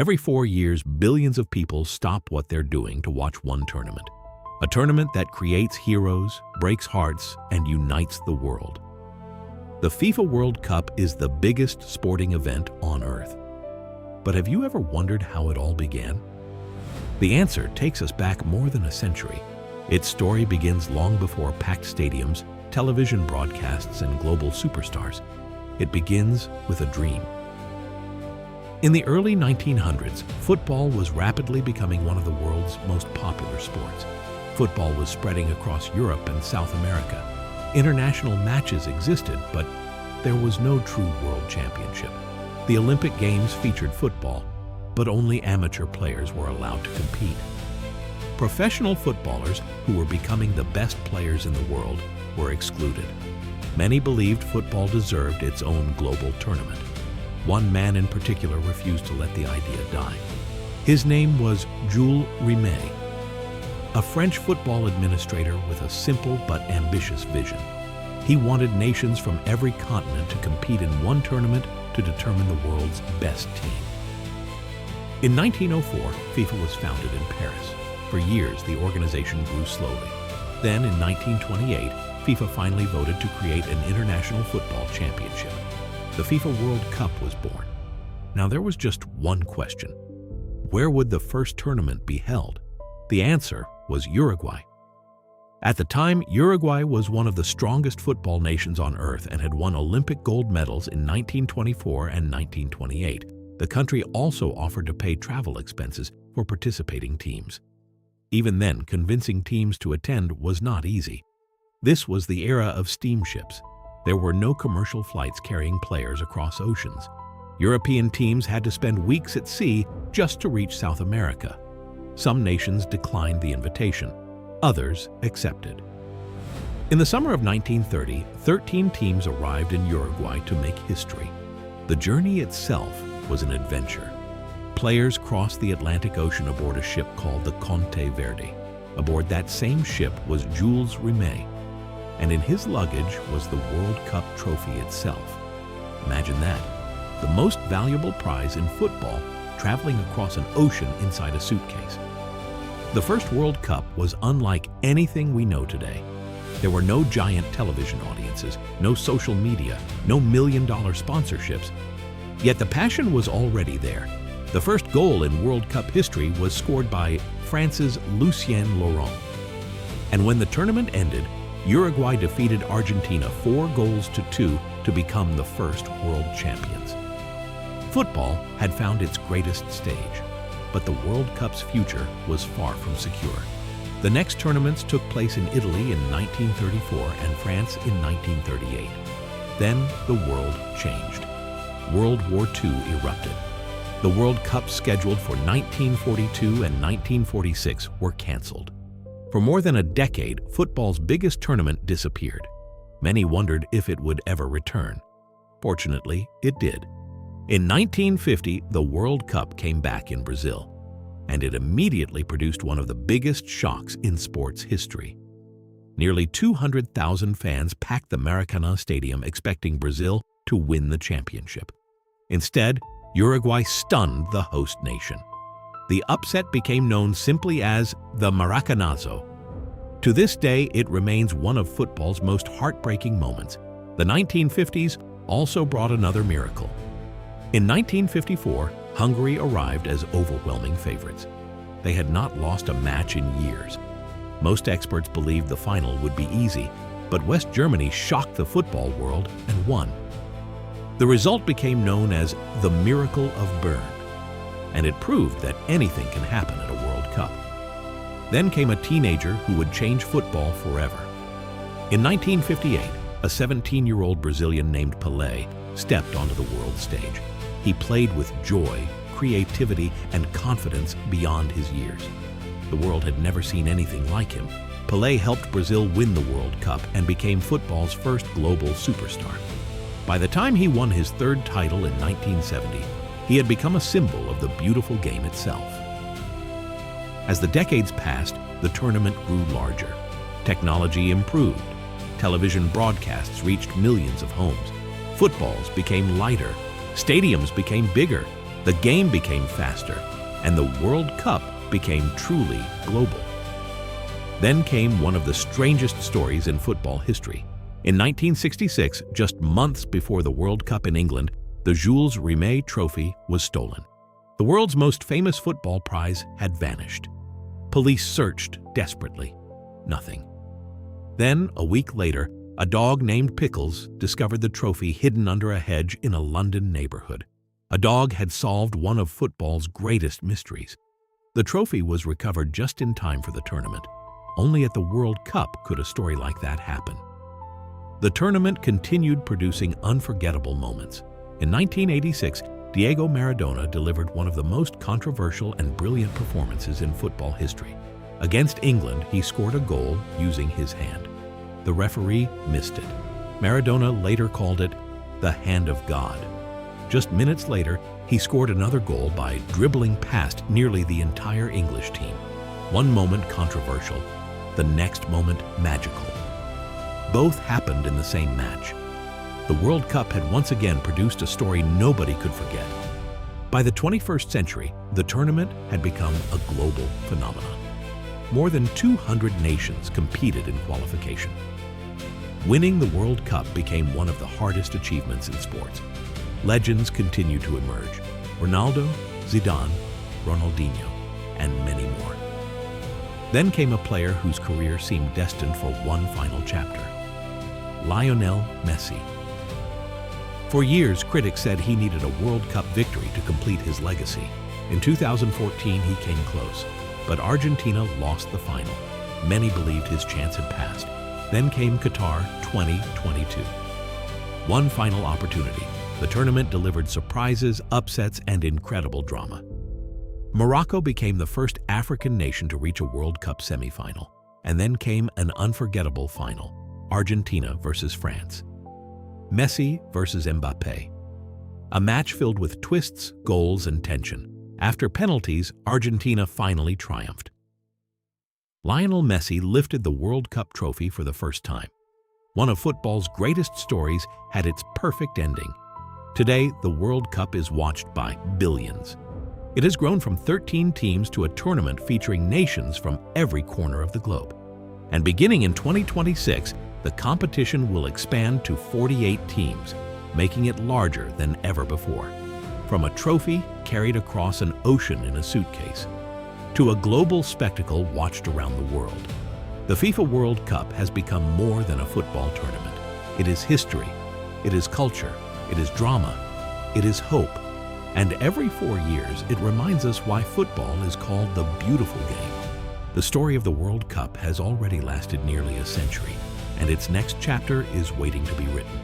Every 4 years, billions of people stop what they're doing to watch one tournament. A tournament that creates heroes, breaks hearts, and unites the world. The FIFA World Cup is the biggest sporting event on Earth. But have you ever wondered how it all began? The answer takes us back more than a century. Its story begins long before packed stadiums, television broadcasts, and global superstars. It begins with a dream. In the early 1900s, football was rapidly becoming one of the world's most popular sports. Football was spreading across Europe and South America. International matches existed, but there was no true world championship. The Olympic Games featured football, but only amateur players were allowed to compete. Professional footballers, who were becoming the best players in the world, were excluded. Many believed football deserved its own global tournament. One man in particular refused to let the idea die. His name was Jules Rimet, a French football administrator with a simple but ambitious vision. He wanted nations from every continent to compete in one tournament to determine the world's best team. In 1904, FIFA was founded in Paris. For years, the organization grew slowly. Then, in 1928, FIFA finally voted to create an international football championship. The FIFA World Cup was born. Now, there was just one question. Where would the first tournament be held? The answer was Uruguay. At the time, Uruguay was one of the strongest football nations on Earth and had won Olympic gold medals in 1924 and 1928. The country also offered to pay travel expenses for participating teams. Even then, convincing teams to attend was not easy. This was the era of steamships. There were no commercial flights carrying players across oceans. European teams had to spend weeks at sea just to reach South America. Some nations declined the invitation. Others accepted. In the summer of 1930, 13 teams arrived in Uruguay to make history. The journey itself was an adventure. Players crossed the Atlantic Ocean aboard a ship called the Conte Verde. Aboard that same ship was Jules Rimet, and in his luggage was the World Cup trophy itself. Imagine that, the most valuable prize in football, traveling across an ocean inside a suitcase. The first World Cup was unlike anything we know today. There were no giant television audiences, no social media, no million-dollar sponsorships. Yet the passion was already there. The first goal in World Cup history was scored by France's Lucien Laurent. And when the tournament ended, Uruguay defeated Argentina 4-2 to become the first world champions. Football had found its greatest stage, but the World Cup's future was far from secure. The next tournaments took place in Italy in 1934 and France in 1938. Then the world changed. World War II erupted. The World Cup scheduled for 1942 and 1946 were canceled. For more than a decade, football's biggest tournament disappeared. Many wondered if it would ever return. Fortunately, it did. In 1950, the World Cup came back in Brazil, and it immediately produced one of the biggest shocks in sports history. Nearly 200,000 fans packed the Maracanã Stadium expecting Brazil to win the championship. Instead, Uruguay stunned the host nation. The upset became known simply as the Maracanazo. To this day, it remains one of football's most heartbreaking moments. The 1950s also brought another miracle. In 1954, Hungary arrived as overwhelming favorites. They had not lost a match in years. Most experts believed the final would be easy, but West Germany shocked the football world and won. The result became known as the Miracle of Bern, and it proved that anything can happen at a World Cup. Then came a teenager who would change football forever. In 1958, a 17-year-old Brazilian named Pelé stepped onto the world stage. He played with joy, creativity, and confidence beyond his years. The world had never seen anything like him. Pelé helped Brazil win the World Cup and became football's first global superstar. By the time he won his third title in 1970, he had become a symbol of the beautiful game itself. As the decades passed, the tournament grew larger. Technology improved. Television broadcasts reached millions of homes. Footballs became lighter. Stadiums became bigger. The game became faster, and the World Cup became truly global. Then came one of the strangest stories in football history. In 1966, just months before the World Cup in England, the Jules Rimet Trophy was stolen. The world's most famous football prize had vanished. Police searched desperately. Nothing. Then, a week later, a dog named Pickles discovered the trophy hidden under a hedge in a London neighborhood. A dog had solved one of football's greatest mysteries. The trophy was recovered just in time for the tournament. Only at the World Cup could a story like that happen. The tournament continued producing unforgettable moments. In 1986, Diego Maradona delivered one of the most controversial and brilliant performances in football history. Against England, he scored a goal using his hand. The referee missed it. Maradona later called it the hand of God. Just minutes later, he scored another goal by dribbling past nearly the entire English team. One moment controversial, the next moment magical. Both happened in the same match. The World Cup had once again produced a story nobody could forget. By the 21st century, the tournament had become a global phenomenon. More than 200 nations competed in qualification. Winning the World Cup became one of the hardest achievements in sports. Legends continued to emerge: Ronaldo, Zidane, Ronaldinho, and many more. Then came a player whose career seemed destined for one final chapter: Lionel Messi. For years, critics said he needed a World Cup victory to complete his legacy. In 2014, he came close, but Argentina lost the final. Many believed his chance had passed. Then came Qatar 2022. One final opportunity. The tournament delivered surprises, upsets, and incredible drama. Morocco became the first African nation to reach a World Cup semifinal. And then came an unforgettable final: Argentina versus France. Messi versus Mbappé. A match filled with twists, goals, and tension. After penalties, Argentina finally triumphed. Lionel Messi lifted the World Cup trophy for the first time. One of football's greatest stories had its perfect ending. Today, the World Cup is watched by billions. It has grown from 13 teams to a tournament featuring nations from every corner of the globe. And beginning in 2026, the competition will expand to 48 teams, making it larger than ever before. From a trophy carried across an ocean in a suitcase, to a global spectacle watched around the world, the FIFA World Cup has become more than a football tournament. It is history, it is culture, it is drama, it is hope. And every 4 years, it reminds us why football is called the beautiful game. The story of the World Cup has already lasted nearly a century, and its next chapter is waiting to be written.